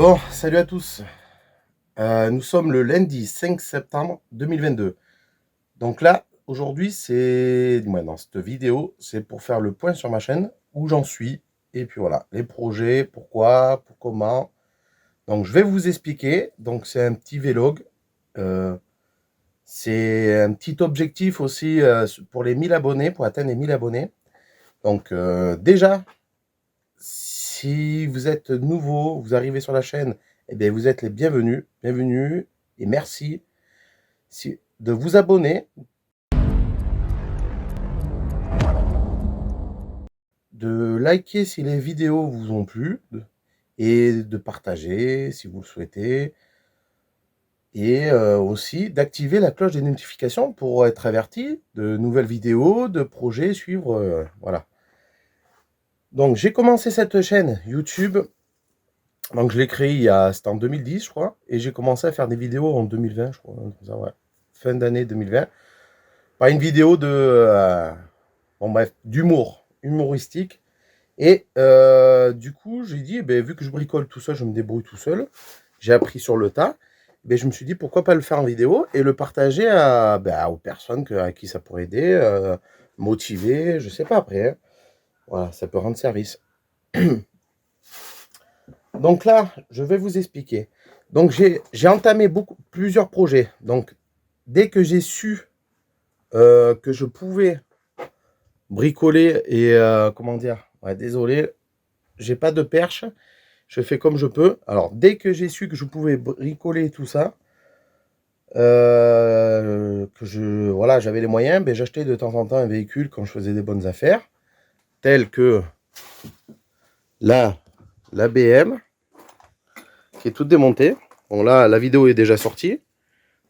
Bon, salut à tous. Nous sommes le lundi 5 septembre 2022. Donc là, aujourd'hui, dans cette vidéo, c'est pour faire le point sur ma chaîne, où j'en suis. Et puis voilà, les projets, pourquoi, pour comment. Donc je vais vous expliquer. Donc c'est un petit vlog. Euh, c'est un petit objectif aussi pour les 1000 abonnés, pour atteindre les 1000 abonnés. Donc déjà, si vous êtes nouveau, vous arrivez sur la chaîne, eh bien, vous êtes les bienvenus. Bienvenue et merci de vous abonner, de liker si les vidéos vous ont plu et de partager si vous le souhaitez. Et aussi d'activer la cloche des notifications pour être averti de nouvelles vidéos, de projets suivre. Voilà. Donc j'ai commencé cette chaîne YouTube. Donc je l'ai créée c'était en 2010 je crois. Et j'ai commencé à faire des vidéos en 2020 je crois. Comme ça, ouais. Fin d'année 2020. Pas une vidéo bon bref, d'humour, humoristique. Et du coup, j'ai dit, vu que je bricole tout seul, je me débrouille tout seul, j'ai appris sur le tas, je me suis dit, pourquoi pas le faire en vidéo et le partager aux personnes à qui ça pourrait aider, motiver, je sais pas après. Hein. Voilà, ça peut rendre service. Donc là, je vais vous expliquer. Donc j'ai entamé plusieurs projets. Donc dès que j'ai su que je pouvais bricoler et comment dire, ouais, désolé, j'ai pas de perche, je fais comme je peux. Alors dès que j'ai su que je pouvais bricoler tout ça, voilà, j'avais les moyens, j'achetais de temps en temps un véhicule quand je faisais des bonnes affaires, tel que la BM, qui est toute démontée. Bon là, la vidéo est déjà sortie.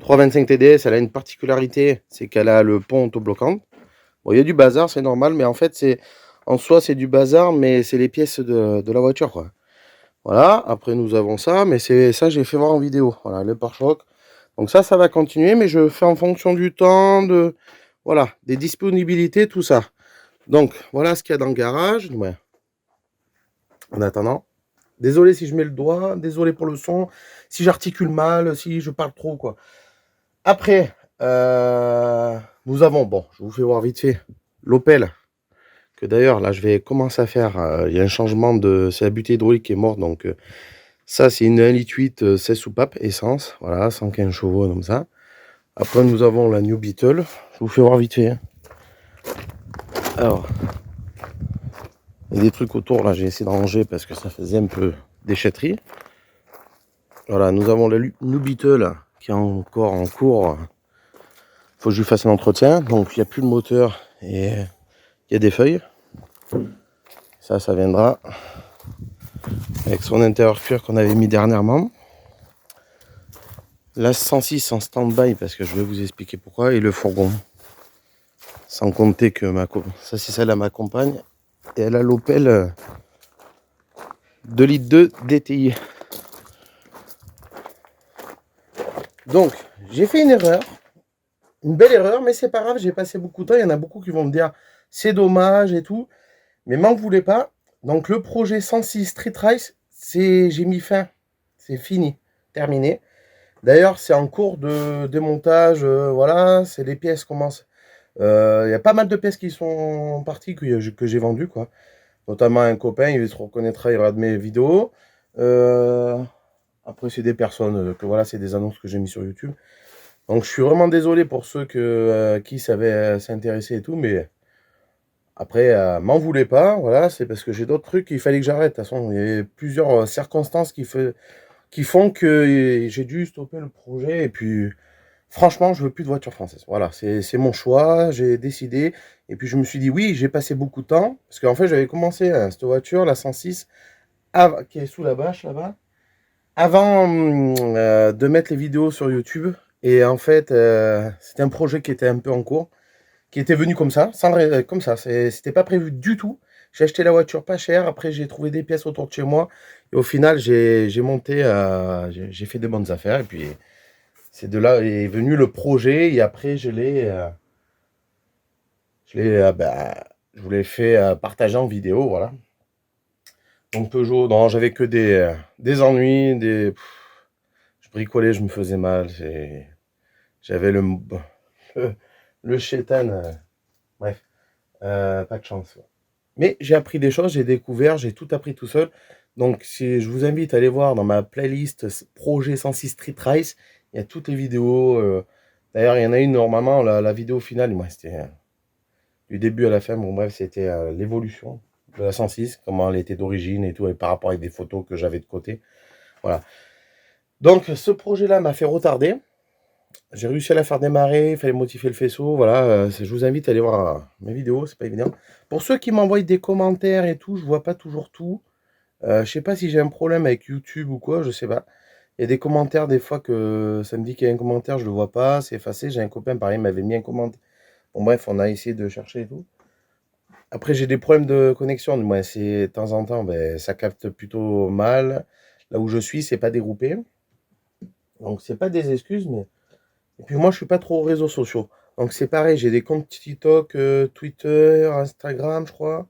325 TDS, elle a une particularité, c'est qu'elle a le pont autobloquant. Bon, il y a du bazar, c'est normal, mais en fait, en soi, c'est du bazar, mais c'est les pièces de la voiture, quoi. Voilà, après nous avons ça, mais c'est ça, j'ai fait voir en vidéo. Voilà, le pare-choc. Donc ça va continuer, mais je fais en fonction du temps, voilà, des disponibilités, tout ça. Donc, voilà ce qu'il y a dans le garage. Ouais. En attendant, désolé si je mets le doigt, désolé pour le son, si j'articule mal, si je parle trop, quoi. Après, nous avons, bon, je vous fais voir vite fait, l'Opel, que d'ailleurs, là, je vais commencer à faire, il y a un changement c'est la butée hydraulique qui est morte, donc ça, c'est une 1,8 litre 16 soupapes, essence, voilà, 115 chevaux, comme ça. Après, nous avons la New Beetle, je vous fais voir vite fait. Hein. Alors, il y a des trucs autour, là, j'ai essayé de ranger parce que ça faisait un peu déchetterie. Voilà, nous avons la New Beetle qui est encore en cours. Faut que je lui fasse un entretien. Donc il n'y a plus de moteur et il y a des feuilles. Ça viendra avec son intérieur cuir qu'on avait mis dernièrement. La 106 en stand-by parce que je vais vous expliquer pourquoi. Et le fourgon. Sans compter que ça c'est celle à ma compagne. Et elle a l'Opel 2 litres 2 DTI. Donc j'ai fait une erreur. Une belle erreur, mais c'est pas grave, j'ai passé beaucoup de temps. Il y en a beaucoup qui vont me dire c'est dommage et tout. Mais m'en voulez pas. Donc le projet 106 Street Race, j'ai mis fin. C'est fini, terminé. D'ailleurs, c'est en cours de démontage. Voilà, c'est les pièces commencent. Il y a pas mal de pièces qui sont parties que j'ai vendues, quoi. Notamment un copain, il se reconnaîtra, il regarde mes vidéos. Après, c'est des personnes que voilà, c'est des annonces que j'ai mis sur YouTube. Donc je suis vraiment désolé pour ceux qui savaient s'intéresser et tout, mais après, m'en voulez pas, voilà, c'est parce que j'ai d'autres trucs qu'il fallait que j'arrête. De toute façon, il y a plusieurs circonstances qui font que j'ai dû stopper le projet. Et puis, franchement, je veux plus de voiture française. Voilà, c'est mon choix, j'ai décidé. Et puis, je me suis dit, oui, j'ai passé beaucoup de temps. Parce qu'en fait, j'avais commencé cette voiture, la 106, qui est sous la bâche là-bas, avant de mettre les vidéos sur YouTube. Et en fait, c'était un projet qui était un peu en cours, qui était venu comme ça, comme ça. C'était pas prévu du tout. J'ai acheté la voiture pas chère. Après, j'ai trouvé des pièces autour de chez moi. Et au final, j'ai monté, j'ai fait des bonnes affaires. Et puis, c'est de là est venu le projet. Et après, je vous l'ai fait partager en vidéo. Voilà. Donc Peugeot, non, j'avais que des ennuis, je bricolais, je me faisais mal. J'avais le, le chétan. Bref, pas de chance. Mais j'ai appris des choses, j'ai découvert, j'ai tout appris tout seul. Donc si je vous invite à aller voir dans ma playlist Projet 106 Street Race, il y a toutes les vidéos. D'ailleurs, il y en a une normalement, la vidéo finale, moi, c'était du début à la fin. Bon, bref, c'était l'évolution de la 106, comment elle était d'origine et tout, et par rapport avec des photos que j'avais de côté. Voilà. Donc ce projet-là m'a fait retarder. J'ai réussi à la faire démarrer, il fallait modifier le faisceau, voilà, je vous invite à aller voir mes vidéos, c'est pas évident. Pour ceux qui m'envoient des commentaires et tout, je vois pas toujours tout. Je sais pas si j'ai un problème avec YouTube ou quoi, je sais pas. Il y a des commentaires des fois que ça me dit qu'il y a un commentaire, je le vois pas, c'est effacé. J'ai un copain pareil, il m'avait mis un commentaire. Bon bref, on a essayé de chercher et tout. Après j'ai des problèmes de connexion, moi c'est de temps en temps, ben, ça capte plutôt mal. Là où je suis, c'est pas dégroupé. Donc c'est pas des excuses, mais et puis moi, je suis pas trop aux réseaux sociaux. Donc c'est pareil, j'ai des comptes TikTok, Twitter, Instagram, je crois.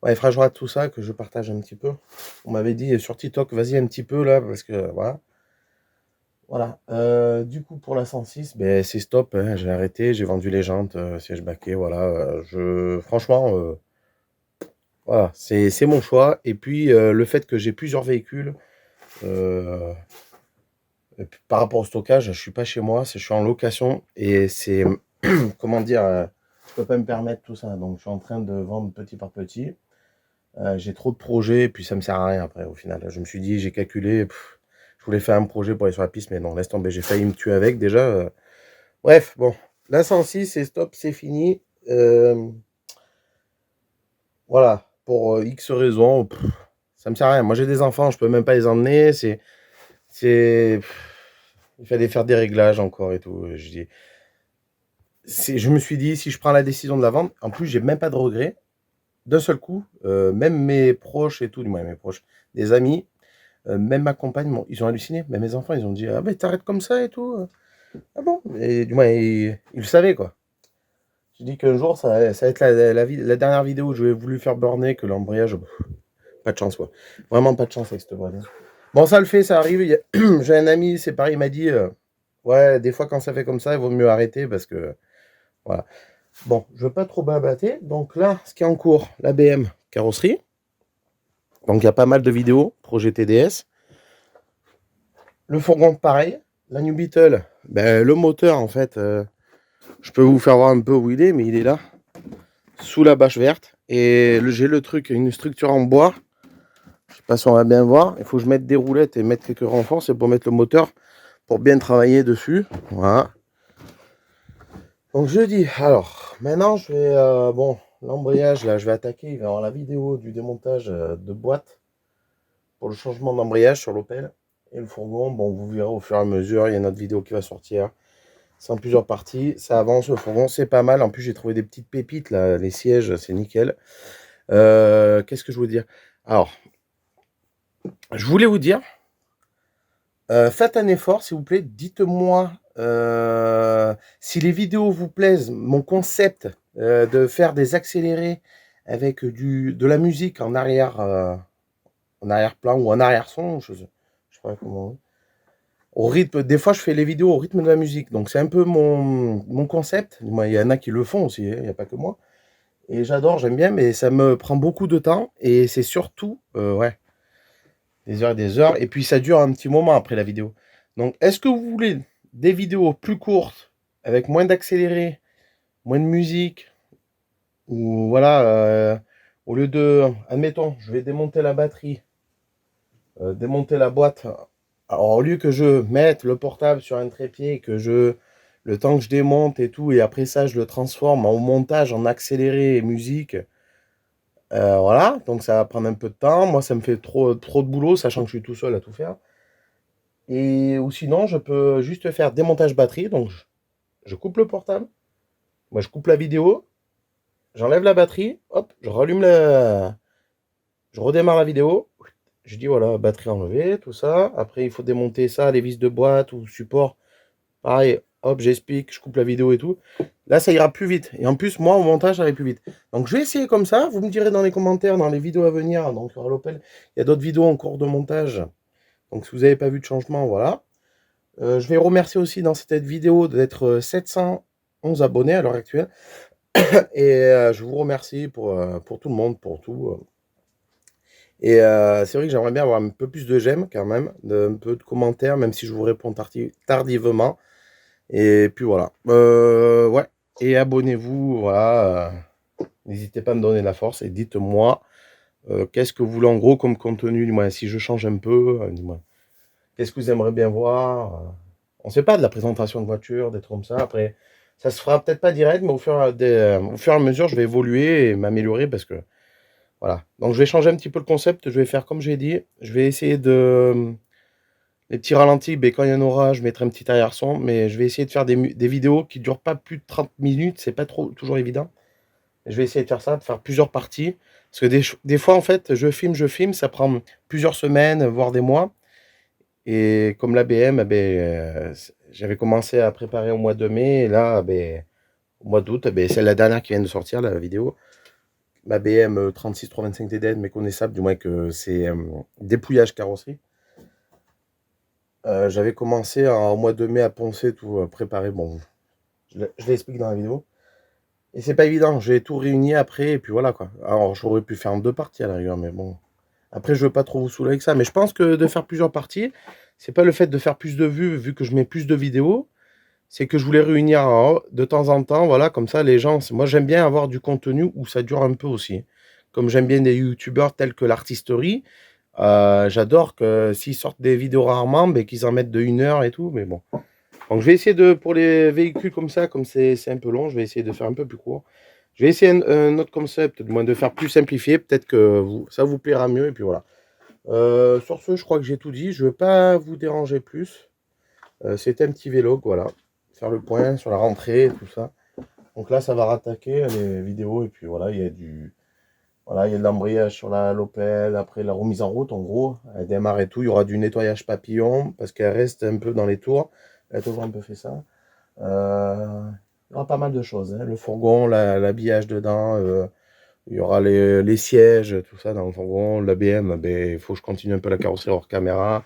Ouais, il faudra que je rate tout ça, que je partage un petit peu. On m'avait dit sur TikTok, vas-y un petit peu là, parce que voilà. Voilà. Du coup, pour la 106, ben, c'est stop, hein, j'ai arrêté, j'ai vendu les jantes, siège baquet, voilà. Franchement, voilà, c'est mon choix. Et puis, le fait que j'ai plusieurs véhicules, euh, et puis, par rapport au stockage, je suis pas chez moi, je suis en location et c'est, comment dire, je peux pas me permettre tout ça. Donc, je suis en train de vendre petit par petit. J'ai trop de projets et puis ça me sert à rien après. Au final, je me suis dit, j'ai calculé, je voulais faire un projet pour aller sur la piste, mais non, laisse tomber, j'ai failli me tuer avec déjà. Bref, bon, la 106, c'est stop, c'est fini. Voilà, pour X raisons, ça me sert à rien. Moi, j'ai des enfants, je peux même pas les emmener. C'est, il fallait faire des réglages encore et tout. Je me suis dit, si je prends la décision de la vendre, en plus, j'ai même pas de regrets. D'un seul coup, même mes proches et tout, du moins mes proches, des amis, même ma compagne, ils ont halluciné. Même mes enfants, ils ont dit, ah ben t'arrêtes comme ça et tout. Ah bon? Et du moins, ils le savaient, quoi. J'ai dit qu'un jour, ça va être la dernière vidéo où je vais voulu faire burner, que l'embrayage, pas de chance, quoi. Vraiment pas de chance avec cette boîte. Bon, ça le fait, ça arrive. J'ai un ami, c'est pareil, il m'a dit, ouais, des fois quand ça fait comme ça, il vaut mieux arrêter parce que, voilà. Bon, je veux pas trop babater. Donc là, ce qui est en cours, la BM carrosserie. Donc il y a pas mal de vidéos, projet TDS. Le fourgon, pareil. La New Beetle, ben, le moteur, en fait, je peux vous faire voir un peu où il est, mais il est là, sous la bâche verte. Et j'ai le truc, une structure en bois. Je sais pas si on va bien voir. Il faut que je mette des roulettes et mettre quelques renforts. C'est pour mettre le moteur, pour bien travailler dessus. Voilà. Donc je dis, alors, maintenant je vais, bon, l'embrayage, là, je vais attaquer. Il va y avoir la vidéo du démontage de boîte pour le changement d'embrayage sur l'Opel. Et le fourgon, bon, vous verrez au fur et à mesure, il y a notre vidéo qui va sortir. C'est en plusieurs parties, ça avance, le fourgon, c'est pas mal. En plus, j'ai trouvé des petites pépites, là, les sièges, c'est nickel. Qu'est-ce que je voulais dire? Alors, je voulais vous dire, faites un effort, s'il vous plaît, dites-moi si les vidéos vous plaisent, mon concept de faire des accélérés avec de la musique en arrière-plan ou en arrière-son, je sais pas comment. Au rythme, des fois je fais les vidéos au rythme de la musique, donc c'est un peu mon concept. Moi, il y en a qui le font aussi, hein, il n'y a pas que moi. Et j'adore, j'aime bien, mais ça me prend beaucoup de temps et c'est surtout, ouais, des heures et des heures. Et puis ça dure un petit moment après la vidéo. Donc, est-ce que vous voulez des vidéos plus courtes, avec moins d'accéléré, moins de musique, ou voilà, au lieu de, admettons, je vais démonter la batterie, démonter la boîte. Alors, au lieu que je mette le portable sur un trépied, le temps que je démonte et tout, et après ça, je le transforme en montage, en accéléré et musique. Voilà, donc ça va prendre un peu de temps. Moi, ça me fait trop de boulot, sachant que je suis tout seul à tout faire. Et ou sinon, je peux juste faire démontage batterie. Donc, je coupe le portable. Moi, je coupe la vidéo. J'enlève la batterie. Hop, je redémarre la vidéo. Je dis voilà, batterie enlevée, tout ça. Après, il faut démonter ça, les vis de boîte ou support. Pareil, hop, j'explique, je coupe la vidéo et tout. Là, ça ira plus vite. Et en plus, moi, au montage, ça ira plus vite. Donc, je vais essayer comme ça. Vous me direz dans les commentaires, dans les vidéos à venir. Donc, il y aura l'Opel. Il y a d'autres vidéos en cours de montage. Donc, si vous n'avez pas vu de changement, voilà. Je vais remercier aussi dans cette vidéo d'être 711 abonnés à l'heure actuelle. Et je vous remercie pour tout le monde, pour tout. Et c'est vrai que j'aimerais bien avoir un peu plus de j'aime quand même, un peu de commentaires, même si je vous réponds tardivement. Et puis voilà. Ouais. Et abonnez-vous, voilà. N'hésitez pas à me donner de la force et dites-moi qu'est-ce que vous voulez en gros comme contenu, dis-moi si je change un peu, dis-moi. Qu'est-ce que vous aimeriez bien voir? On ne sait pas de la présentation de voiture, des trucs comme ça. Après, ça se fera peut-être pas direct, mais au fur et à mesure, je vais évoluer et m'améliorer parce que voilà. Donc je vais changer un petit peu le concept. Je vais faire comme j'ai dit. Je vais essayer de les petits ralentis. Ben, quand il y en aura, je mettrai un petit arrière-son. Mais je vais essayer de faire des vidéos qui ne durent pas plus de 30 minutes. C'est pas trop toujours évident. Je vais essayer de faire ça, de faire plusieurs parties. Parce que des fois, en fait, je filme, ça prend plusieurs semaines, voire des mois. Et comme l'ABM, j'avais commencé à préparer au mois de mai, et là, au mois d'août, c'est la dernière qui vient de sortir, la vidéo. Ma BM 36325 TDN, méconnaissable, du moins que c'est dépouillage carrosserie. J'avais commencé au mois de mai à poncer, tout préparer. Bon, je l'explique dans la vidéo. Et c'est pas évident, j'ai tout réuni après, et puis voilà quoi. Alors j'aurais pu faire en 2 parties à la rigueur, mais bon. Après, je veux pas trop vous saouler avec ça, mais je pense que de faire plusieurs parties, c'est pas le fait de faire plus de vues, vu que je mets plus de vidéos, c'est que je voulais réunir de temps en temps, voilà, comme ça les gens. Moi, j'aime bien avoir du contenu où ça dure un peu aussi. Comme j'aime bien des youtubeurs tels que l'artisterie, j'adore que s'ils sortent des vidéos rarement, qu'ils en mettent de 1 heure et tout, mais bon. Donc, je vais essayer pour les véhicules comme ça, comme c'est un peu long, je vais essayer de faire un peu plus court. Je vais essayer un autre concept, du moins de faire plus simplifié. Peut-être que ça vous plaira mieux. Et puis voilà. Sur ce, je crois que j'ai tout dit. Je ne veux pas vous déranger plus. C'était un petit vlog, voilà. Faire le point sur la rentrée et tout ça. Donc là, ça va rattaquer les vidéos. Et puis voilà, il y a voilà, il y a de l'embrayage sur la L'Opel. Après, la remise en route, en gros. Elle démarre et tout. Il y aura du nettoyage papillon parce qu'elle reste un peu dans les tours. Elle a toujours un peu fait ça. Il y aura pas mal de choses, hein. Le fourgon, l'habillage dedans, il y aura les sièges, tout ça dans le fourgon. L'ABM, il faut que je continue un peu la carrosserie hors caméra.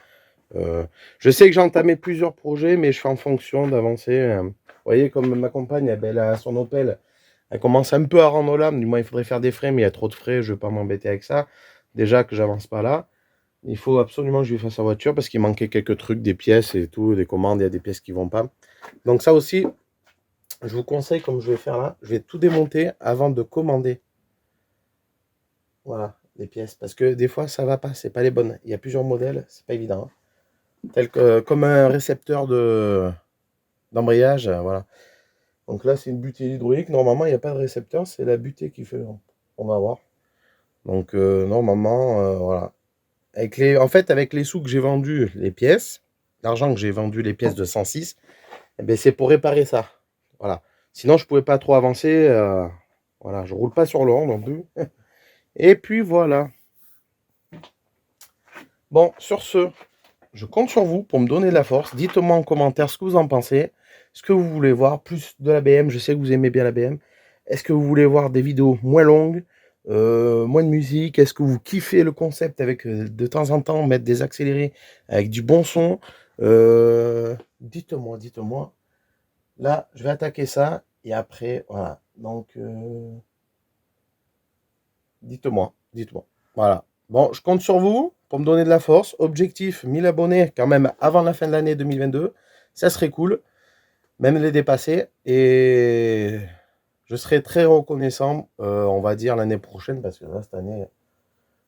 Je sais que j'ai entamé plusieurs projets, mais je fais en fonction d'avancer. Vous voyez, comme ma compagne, elle a son Opel, elle commence un peu à rendre l'âme. Du moins, il faudrait faire des frais, mais il y a trop de frais, je ne vais pas m'embêter avec ça. Déjà que j'avance pas là. Il faut absolument que je lui fasse sa voiture parce qu'il manquait quelques trucs, des pièces et tout, des commandes, il y a des pièces qui vont pas. Donc ça aussi, je vous conseille, comme je vais faire là, je vais tout démonter avant de commander. Voilà, les pièces. Parce que des fois, ça va pas, c'est pas les bonnes. Il y a plusieurs modèles, c'est pas évident, hein. Tel que, comme un récepteur d'embrayage, voilà. Donc là, c'est une butée hydraulique. Normalement, il n'y a pas de récepteur, c'est la butée qui fait. On va voir. Donc normalement, voilà. En fait, avec les sous que j'ai vendus, les pièces, l'argent que j'ai vendu les pièces de 106, c'est pour réparer ça. Voilà. Sinon, je pouvais pas trop avancer. Voilà, je roule pas sur l'or non plus. Et puis voilà. Bon, sur ce, je compte sur vous pour me donner de la force. Dites-moi en commentaire ce que vous en pensez. Ce que vous voulez voir, plus de la BM. Je sais que vous aimez bien la BM. Est-ce que vous voulez voir des vidéos moins longues, moins de musique? Est-ce que vous kiffez le concept avec de temps en temps mettre des accélérés avec du bon son? Dites-moi, dites-moi. Là, je vais attaquer ça. Et après, voilà. Donc, dites-moi, dites-moi. Voilà. Bon, je compte sur vous pour me donner de la force. Objectif, 1000 abonnés quand même avant la fin de l'année 2022. Ça serait cool. Même les dépasser. Et je serai très reconnaissant, on va dire, l'année prochaine. Parce que là, cette année, il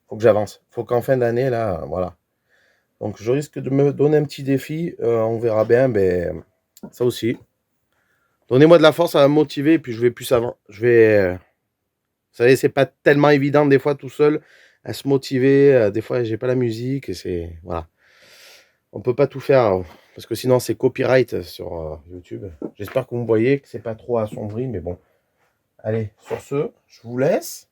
faut que j'avance. Il faut qu'en fin d'année, là, voilà. Donc, je risque de me donner un petit défi. On verra bien. Ça aussi. Donnez-moi de la force, ça va me motiver. Et puis, je vais plus avant. Vous savez, c'est pas tellement évident des fois tout seul à se motiver. Des fois, j'ai pas la musique et c'est voilà. On peut pas tout faire parce que sinon c'est copyright sur YouTube. J'espère que vous me voyez, que c'est pas trop assombri, mais bon. Allez, sur ce, je vous laisse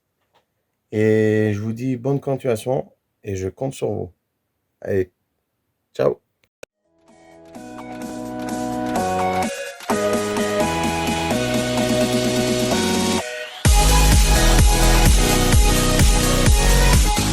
et je vous dis bonne continuation et je compte sur vous. Allez, ciao.